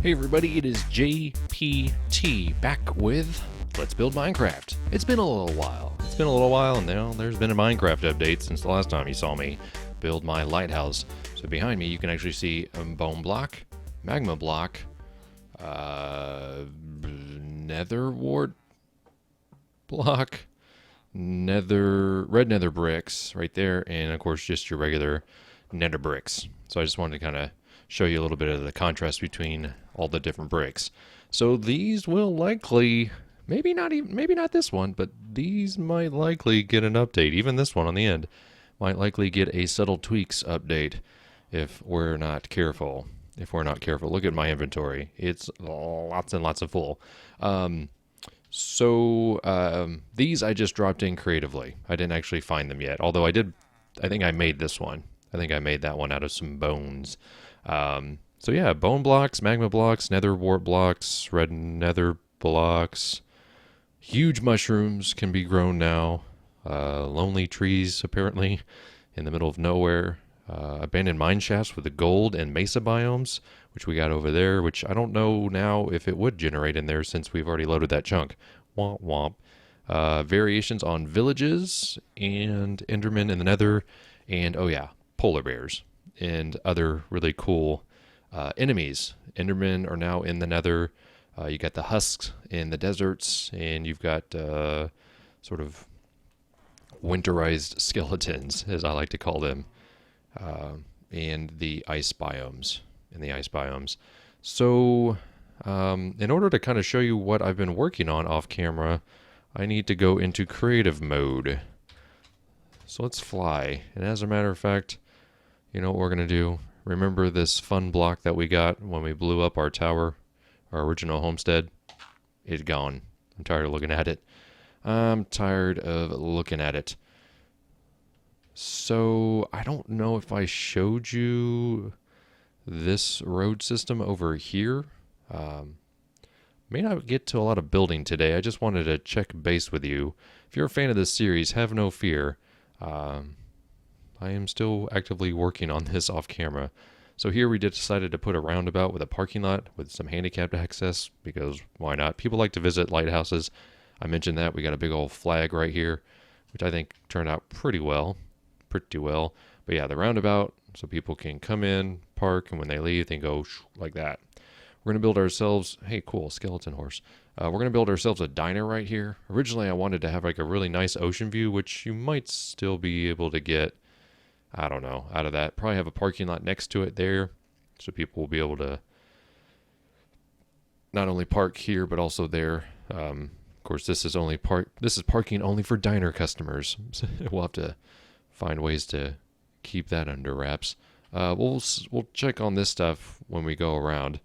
Hey everybody, it is JPT back with Let's Build Minecraft. It's been a little while. And now there's been a Minecraft update since the last time you saw me build my lighthouse. So behind me you can actually see a bone block, magma block, nether wart block, red nether bricks right there, and of course just your regular nether bricks. So I just wanted to kind of show you a little bit of the contrast between all the different bricks. So these will likely, maybe not this one, but these might likely get an update. Even this one on the end might likely get a subtle tweaks update if we're not careful. Look at my inventory. It's lots and lots of full. These I just dropped in creatively. I didn't actually find them yet, although I think I made this one. I think I made that one out of some bones. So yeah, bone blocks, magma blocks, nether wart blocks, red nether blocks. Huge mushrooms can be grown now. Lonely trees, apparently, in the middle of nowhere. Abandoned mine shafts with the gold and mesa biomes, which we got over there, which I don't know now if it would generate in there since we've already loaded that chunk. Womp womp. Variations on villages and endermen in the nether, and oh yeah, polar bears and other really cool enemies. Endermen are now in the nether. You got the husks in the deserts, and you've got sort of winterized skeletons, as I like to call them, and the ice biomes. So in order to kind of show you what I've been working on off camera, I need to go into creative mode. So let's fly. And as a matter of fact, you know what we're going to do? Remember this fun block that we got when we blew up our tower, our original homestead? It's gone. I'm tired of looking at it. So I don't know if I showed you this road system over here. May not get to a lot of building today. I just wanted to check base with you. If you're a fan of this series, have no fear. I am still actively working on this off camera. So here we decided to put a roundabout with a parking lot with some handicapped access, because why not? People like to visit lighthouses. I mentioned that. We got a big old flag right here, which I think turned out pretty well. But yeah, the roundabout, so people can come in, park, and when they leave, they go like that. We're going to build ourselves, hey, cool, skeleton horse. We're going to build ourselves a diner right here. Originally, I wanted to have like a really nice ocean view, which you might still be able to get, I don't know, out of that. Probably have a parking lot next to it there, so people will be able to not only park here, but also there. Of course, this is parking only for diner customers. We'll have to find ways to keep that under wraps. We'll check on this stuff when we go around.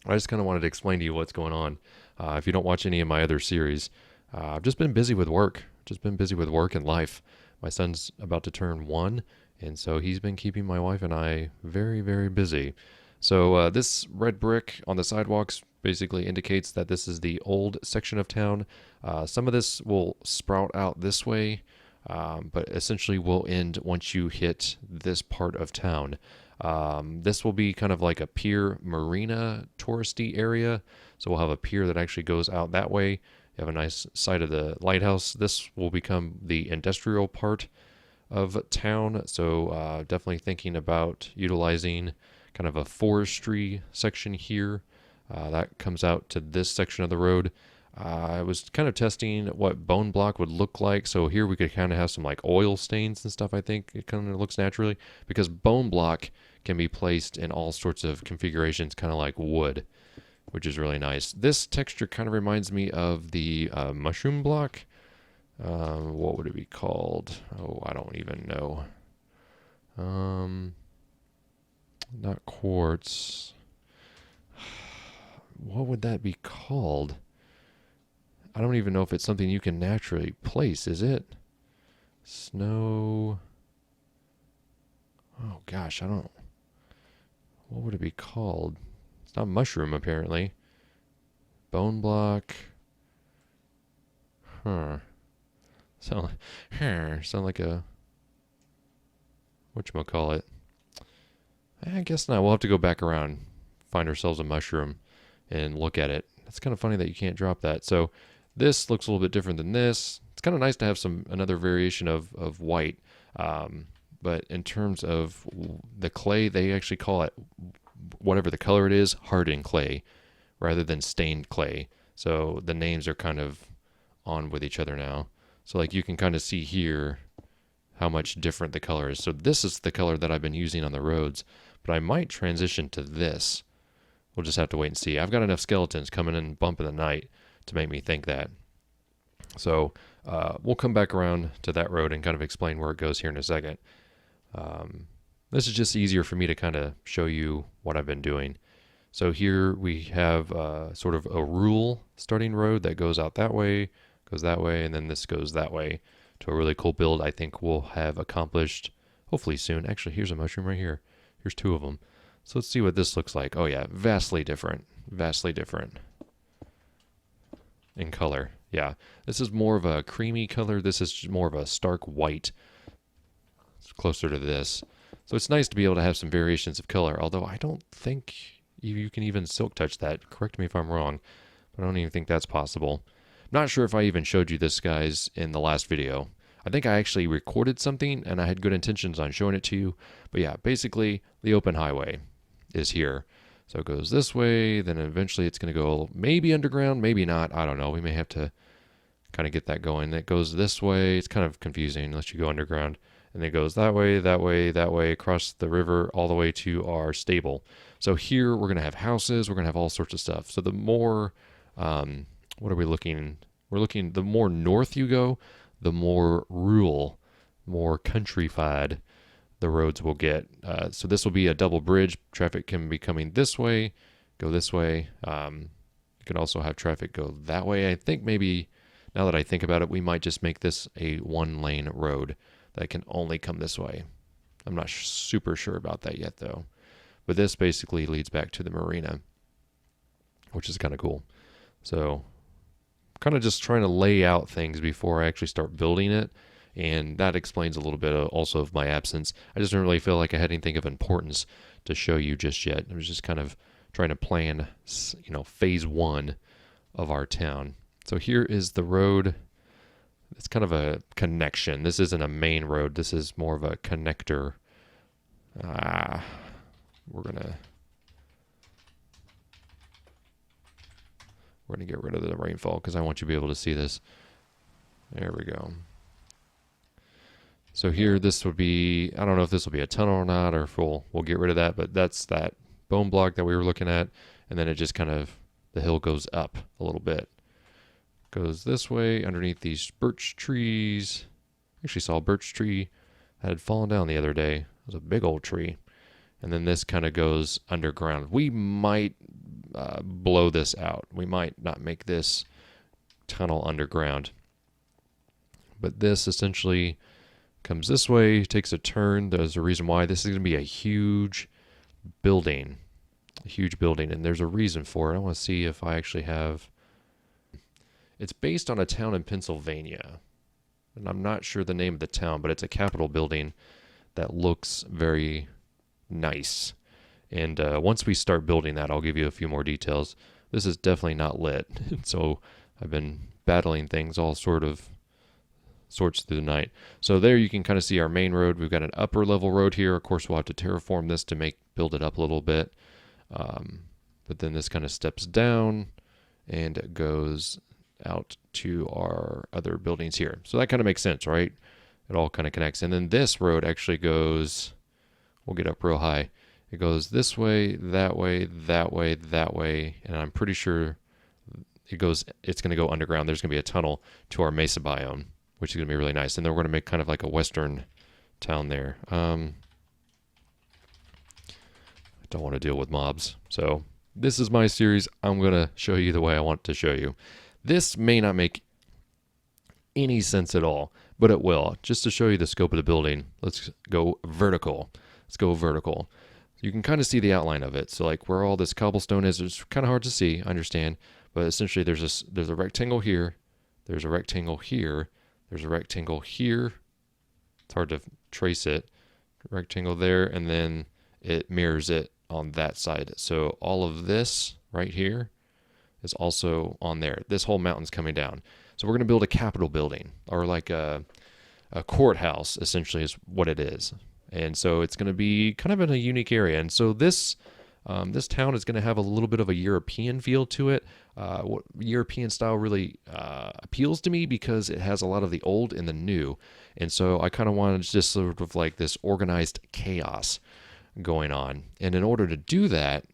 I just kind of wanted to explain to you what's going on. If you don't watch any of my other series, I've just been busy with work. And life. My son's about to turn 1, and so he's been keeping my wife and I very, very busy. So this red brick on the sidewalks basically indicates that this is the old section of town. Some of this will sprout out this way, but essentially will end once you hit this part of town. This will be kind of like a pier marina touristy area. So we'll have a pier that actually goes out that way. You have a nice side of the lighthouse. This will become the industrial part of town. So definitely thinking about utilizing kind of a forestry section here. That comes out to this section of the road. I was kind of testing what bone block would look like. So here we could kind of have some like oil stains and stuff. I think it kind of looks naturally, because bone block can be placed in all sorts of configurations, kind of like wood, which is really nice. This texture kind of reminds me of the mushroom block. What would it be called? Oh, I don't even know. Not quartz. What would that be called? I don't even know if it's something you can naturally place, is it? Snow. Oh gosh, I don't. What would it be called? It's not mushroom, apparently. Bone block. Huh. Sound like a, whatchamacallit. I guess not. We'll have to go back around, find ourselves a mushroom and look at it. It's kind of funny that you can't drop that. So this looks a little bit different than this. It's kind of nice to have another variation of white. But in terms of the clay, they actually call it, whatever the color it is, hardened clay rather than stained clay. So the names are kind of on with each other now. So like you can kind of see here how much different the color is. So this is the color that I've been using on the roads, but I might transition to this. We'll just have to wait and see. I've got enough skeletons coming in bumping the night to make me think that. So we'll come back around to that road and kind of explain where it goes here in a second. This is just easier for me to kind of show you what I've been doing. So here we have sort of a rule starting road that goes out that way, and then this goes that way to a really cool build I think we'll have accomplished hopefully soon. Actually, here's a mushroom right here. Here's 2 of them. So let's see what this looks like. Oh yeah, vastly different in color. Yeah, this is more of a creamy color. This is more of a stark white. It's closer to this. So it's nice to be able to have some variations of color, although I don't think you can even silk touch that. Correct me if I'm wrong, but I don't even think that's possible. I'm not sure if I even showed you this, guys, in the last video. I think I actually recorded something and I had good intentions on showing it to you. But yeah, basically the open highway is here. So it goes this way, then eventually it's going to go maybe underground, maybe not. I don't know. We may have to kind of get that going. It goes this way. It's kind of confusing unless you go underground. And it goes that way, that way, that way, across the river, all the way to our stable. So here we're going to have houses. We're going to have all sorts of stuff. So the more, what are we looking? We're looking, the more north you go, the more rural, more countrified the roads will get. So this will be a double bridge. Traffic can be coming this way, go this way. You can also have traffic go that way. I think maybe, now that I think about it, we might just make this a 1-lane road that can only come this way. I'm not super sure about that yet, though. But this basically leads back to the marina, which is kind of cool. So kind of just trying to lay out things before I actually start building it. And that explains a little bit also of my absence. I just didn't really feel like I had anything of importance to show you just yet. I was just kind of trying to plan, phase 1 of our town. So here is the road. It's kind of a connection. This isn't a main road. This is more of a connector. We're gonna get rid of the rainfall because I want you to be able to see this. There we go. So here, this would be, I don't know if this will be a tunnel or not, or if we'll get rid of that, but that's that bone block that we were looking at. And then it just kind of, the hill goes up a little bit. Goes this way underneath these birch trees. Actually saw a birch tree that had fallen down the other day. It was a big old tree. And then this kind of goes underground. We might blow this out. We might not make this tunnel underground. But this essentially comes this way, takes a turn. There's a reason why. This is going to be a huge building. And there's a reason for it. I want to see if I actually have... It's based on a town in Pennsylvania. And I'm not sure the name of the town, but it's a Capitol building that looks very nice. And once we start building that, I'll give you a few more details. This is definitely not lit. So I've been battling things all sorts through the night. So there you can kind of see our main road. We've got an upper level road here. Of course, we'll have to terraform this to build it up a little bit. But then this kind of steps down and it goes out to our other buildings here. So that kind of makes sense, right? It all kind of connects. And then this road actually goes, we'll get up real high. It goes this way, that way, that way, that way. And I'm pretty sure it's going to go underground. There's going to be a tunnel to our mesa biome, which is going to be really nice. And then we're going to make kind of like a western town there. I don't want to deal with mobs. So this is my series. I'm going to show you the way I want to show you. This may not make any sense at all, but it will. Just to show you the scope of the building, let's go vertical. You can kind of see the outline of it. So like where all this cobblestone is, it's kind of hard to see, I understand. But essentially there's a rectangle here, there's a rectangle here, there's a rectangle here. It's hard to trace it. Rectangle there, and then it mirrors it on that side. So all of this right here is also on there. This whole mountain's coming down. So we're going to build a Capitol building, or like a courthouse, essentially, is what it is. And so it's going to be kind of in a unique area. And so this town is going to have a little bit of a European feel to it. European style really appeals to me because it has a lot of the old and the new. And so I kind of wanted just sort of like this organized chaos going on. And in order to do that,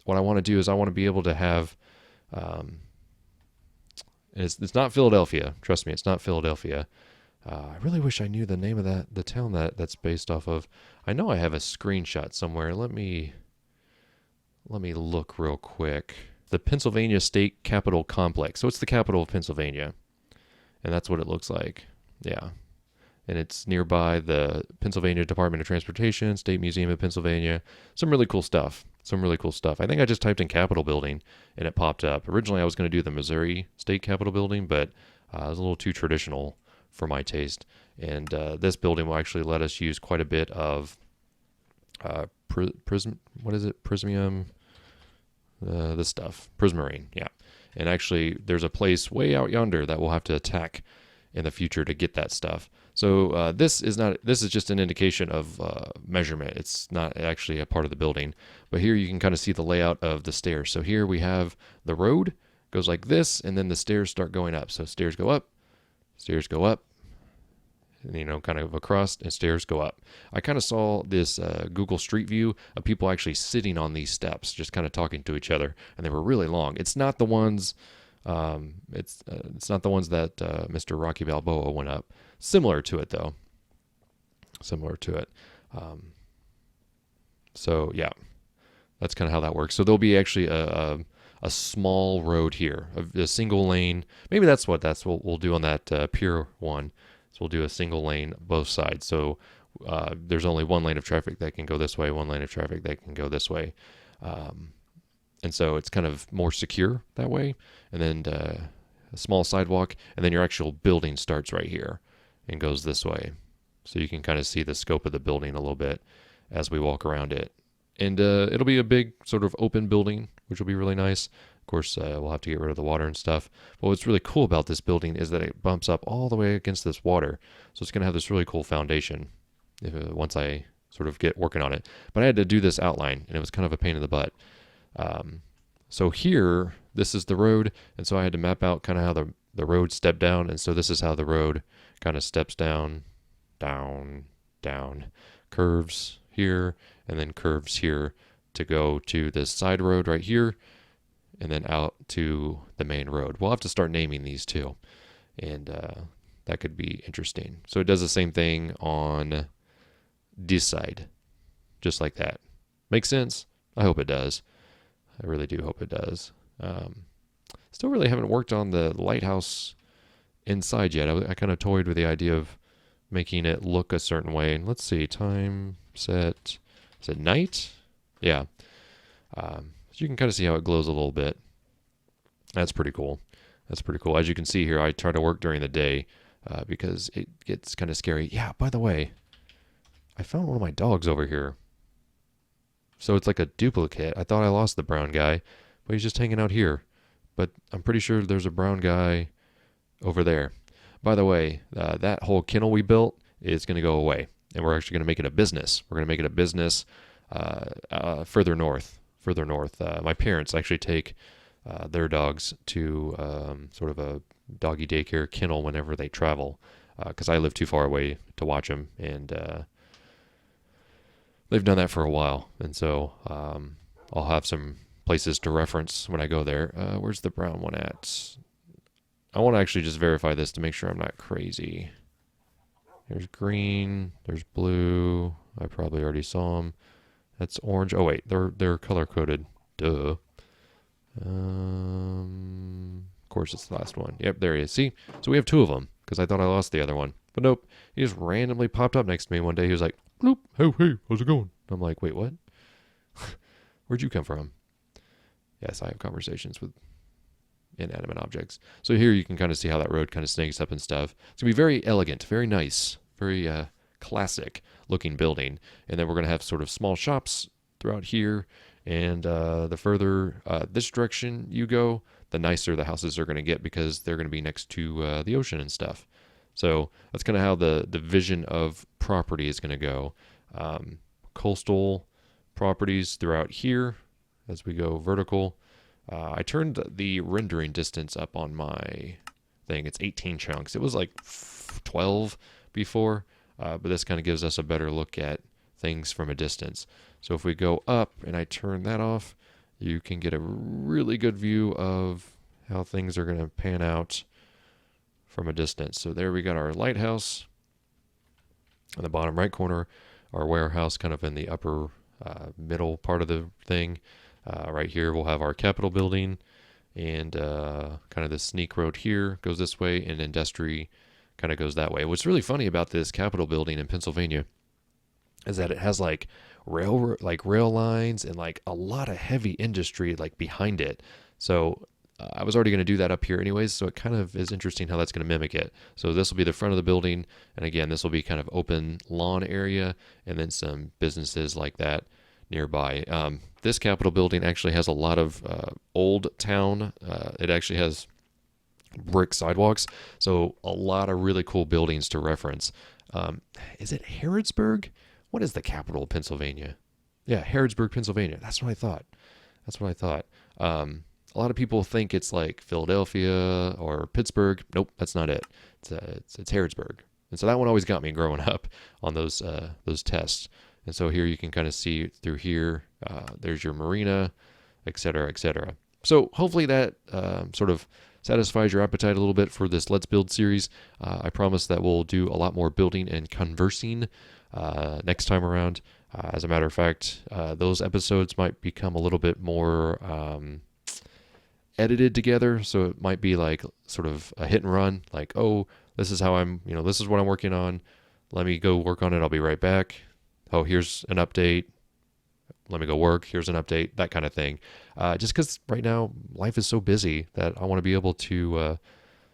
what I want to do is I want to be able to have, it's not Philadelphia. Trust me, it's not Philadelphia. I really wish I knew the name of the town that's based off of. I know I have a screenshot somewhere. Let me look real quick. The Pennsylvania State Capitol Complex. So it's the capital of Pennsylvania. And that's what it looks like. Yeah. And it's nearby the Pennsylvania Department of Transportation, State Museum of Pennsylvania. Some really cool stuff. I think I just typed in Capitol Building and it popped up. Originally, I was going to do the Missouri State Capitol Building, but it was a little too traditional for my taste. And this building will actually let us use quite a bit of Prismium, this stuff, Prismarine, yeah. And actually, there's a place way out yonder that we'll have to attack in the future to get that stuff. So this is just an indication of measurement. It's not actually a part of the building. But here you can kind of see the layout of the stairs. So here we have the road goes like this, and then the stairs start going up. So stairs go up, and, kind of across, and stairs go up. I kind of saw this Google Street View of people actually sitting on these steps, just kind of talking to each other, and they were really long. It's not the ones, it's not the ones that Mr. Rocky Balboa went up. Similar to it, though. So yeah, that's kind of how that works. So there'll be actually a small road here, a single lane. Maybe that's what we'll do on that Pier 1. So we'll do a single lane both sides. So there's only one lane of traffic that can go this way, one lane of traffic that can go this way. And so it's kind of more secure that way. And then a small sidewalk, and then your actual building starts right here and goes this way. So you can kind of see the scope of the building a little bit as we walk around it. And it'll be a big sort of open building, which will be really nice. Of course, we'll have to get rid of the water and stuff. But what's really cool about this building is that it bumps up all the way against this water. So it's going to have this really cool foundation once I sort of get working on it. But I had to do this outline, and it was kind of a pain in the butt. So here, this is the road, and so I had to map out kind of how the road stepped down. And so this is how the road kind of steps down, curves here, and then curves here to go to this side road right here, and then out to the main road. We'll have to start naming these too, and that could be interesting. So it does the same thing on this side, just like that. Makes sense? I hope it does. I really do hope it does. Still really haven't worked on the lighthouse inside yet. I kind of toyed with the idea of making it look a certain way. Let's see, time set. Is it night? Yeah. So you can kind of see how it glows a little bit. That's pretty cool. As you can see here, I try to work during the day because it gets kind of scary. Yeah, by the way, I found one of my dogs over here. So it's like a duplicate. I thought I lost the brown guy, but he's just hanging out here. But I'm pretty sure there's a brown guy over there. By the way, that whole kennel we built is going to go away, and we're actually going to make it a business. We're going to make it a business further north. My parents actually take their dogs to sort of a doggy daycare kennel whenever they travel, because I live too far away to watch them, and they've done that for a while. And so I'll have some places to reference when I go there. Where's the brown one at? I want to actually just verify this to make sure I'm not crazy. There's green, there's blue. I probably already saw them. That's orange. Oh wait, they're color coded. Duh. Of course, it's the last one. Yep, there he is. See, so we have two of them because I thought I lost the other one, but nope. He just randomly popped up next to me one day. He was like, "Bloop, hey, how's it going?" I'm like, "Wait, what? Where'd you come from?" Yes, I have conversations with inanimate objects. So here you can kind of see how that road kind of snakes up and stuff. It's gonna be very elegant, very nice, very classic looking building. And then we're gonna have sort of small shops throughout here. And the further this direction you go, the nicer the houses are going to get because they're going to be next to the ocean and stuff. So that's kind of how the division of property is going to go. Coastal properties throughout here as we go vertical. I turned the rendering distance up on my thing. It's 18 chunks. It was like 12 before, but this kind of gives us a better look at things from a distance. So if we go up and I turn that off, you can get a really good view of how things are going to pan out from a distance. So there we got our lighthouse in the bottom right corner, our warehouse kind of in the upper middle part of the thing. Right here we'll have our Capitol building, and kind of the sneak road here goes this way, and industry kind of goes that way. What's really funny about this Capitol building in Pennsylvania is that it has like rail lines and like a lot of heavy industry like behind it. So I was already going to do that up here anyways, so it kind of is interesting how that's going to mimic it. So this will be the front of the building, and again, this will be kind of open lawn area, and then some businesses like that nearby. This Capitol building actually has a lot of old town. It actually has brick sidewalks, so a lot of really cool buildings to reference. Is it Harrodsburg? What is the capital of Pennsylvania? Yeah, Harrodsburg, Pennsylvania. That's what I thought. A lot of people think it's like Philadelphia or Pittsburgh. Nope, that's not it. It's Harrodsburg. And so that one always got me growing up on those tests. And so here you can kind of see through here. There's your marina, et cetera, et cetera. So hopefully that sort of satisfies your appetite a little bit for this Let's Build series. I promise that we'll do a lot more building and conversing next time around. As a matter of fact, those episodes might become a little bit more edited together, so it might be like sort of a hit and run, like, oh, this is how this is what I'm working on. Let me go work on it. I'll be right back. Oh, here's an update. Let me go work. Here's an update, that kind of thing. Just because right now life is so busy that I want to be able to,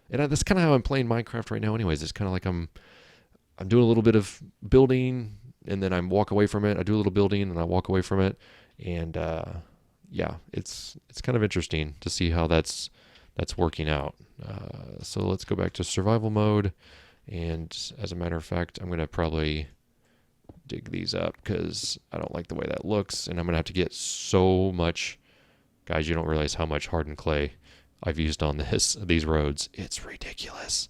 and that's kind of how I'm playing Minecraft right now anyways. It's kind of like I'm doing a little bit of building, and then I walk away from it. I do a little building, and I walk away from it. And yeah, it's kind of interesting to see how that's working out. So let's go back to survival mode. And as a matter of fact, I'm going to probably dig these up because I don't like the way that looks. And I'm going to have to get so much. Guys, you don't realize how much hardened clay I've used on these roads. It's ridiculous.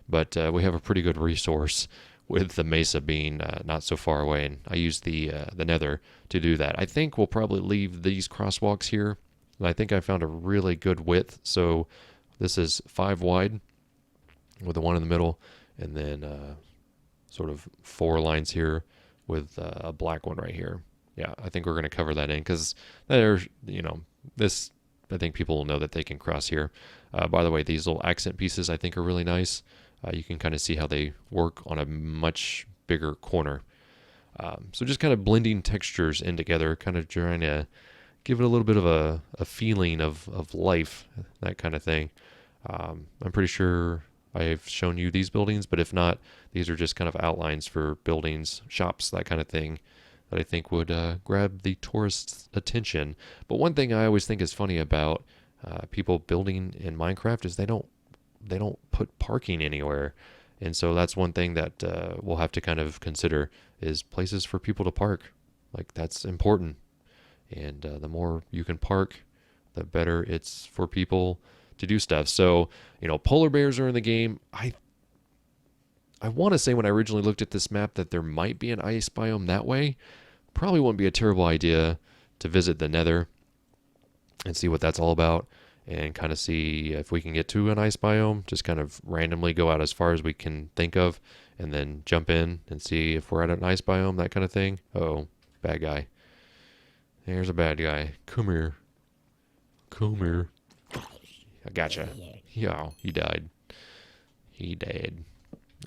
But we have a pretty good resource with the mesa being not so far away, and I use the nether to do that. I think we'll probably leave these crosswalks here, and I think I found a really good width. So this is 5 wide with the one in the middle, and then sort of 4 lines here with a black one right here. Yeah, I think we're going to cover that in because there's, this, I think people will know that they can cross here. By the way, these little accent pieces I think are really nice. You can kind of see how they work on a much bigger corner. So just kind of blending textures in together, kind of trying to give it a little bit of a feeling of life, that kind of thing. I'm pretty sure I've shown you these buildings, but if not, these are just kind of outlines for buildings, shops, that kind of thing that I think would grab the tourist's attention. But one thing I always think is funny about people building in Minecraft is they don't put parking anywhere. And so that's one thing that we'll have to kind of consider is places for people to park. Like, that's important. And the more you can park, the better it's for people to do stuff. So, polar bears are in the game. I want to say when I originally looked at this map that there might be an ice biome that way. Probably wouldn't be a terrible idea to visit the Nether and see what that's all about, and kind of see if we can get to an ice biome. Just kind of randomly go out as far as we can think of, and then jump in and see if we're at an ice biome, that kind of thing. Oh, bad guy. There's a bad guy. Come here. I gotcha. Yeah, he died.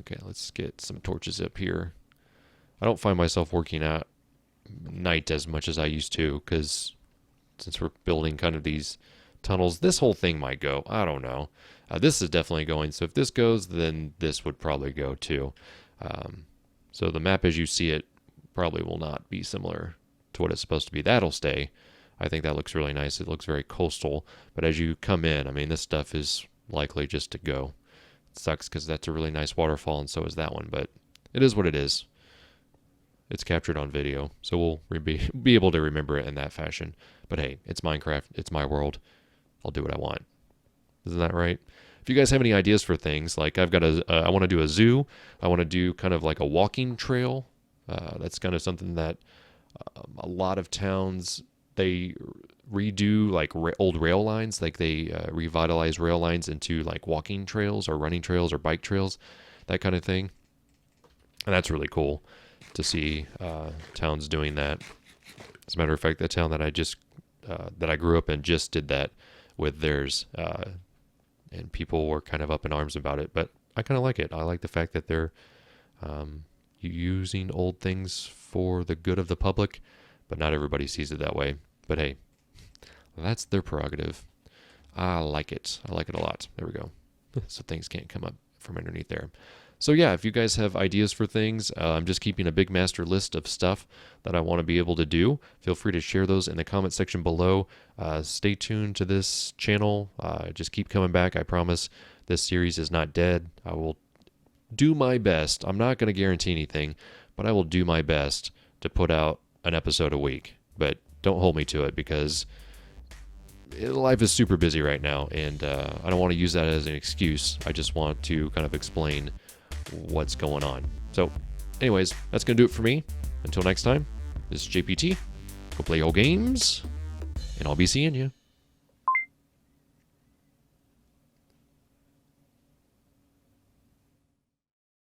Okay, let's get some torches up here. I don't find myself working at night as much as I used to, because since we're building kind of these tunnels, this whole thing might go. I don't know. This is definitely going, so if this goes, then this would probably go too. So the map as you see it probably will not be similar to what it's supposed to be. That'll stay. I think that looks really nice. It looks very coastal. But as you come in, I mean, this stuff is likely just to go. It sucks because that's a really nice waterfall, and so is that one. But it is what it is. It's captured on video, so we'll be able to remember it in that fashion. But hey, it's Minecraft. It's my world. I'll do what I want. Isn't that right? If you guys have any ideas for things, like I've got I want to do a zoo. I want to do kind of like a walking trail. That's kind of something that a lot of towns, they redo like old rail lines. Like they revitalize rail lines into like walking trails or running trails or bike trails, that kind of thing. And that's really cool to see towns doing that. As a matter of fact, the town that I grew up in just did that with theirs, and people were kind of up in arms about it. But I kind of like it. I like the fact that they're using old things for the good of the public, but not everybody sees it that way. But hey, that's their prerogative. I like it. I like it a lot. There we go. So things can't come up from underneath there. So yeah, if you guys have ideas for things, I'm just keeping a big master list of stuff that I want to be able to do. Feel free to share those in the comment section below. Stay tuned to this channel. Just keep coming back. I promise this series is not dead. I will do my best. I'm not going to guarantee anything, but I will do my best to put out an episode a week. But don't hold me to it, because life is super busy right now, and I don't want to use that as an excuse. I just want to kind of explain what's going on. So anyways, that's gonna do it for me. Until next time, this is JPT. Go play your games, and I'll be seeing you.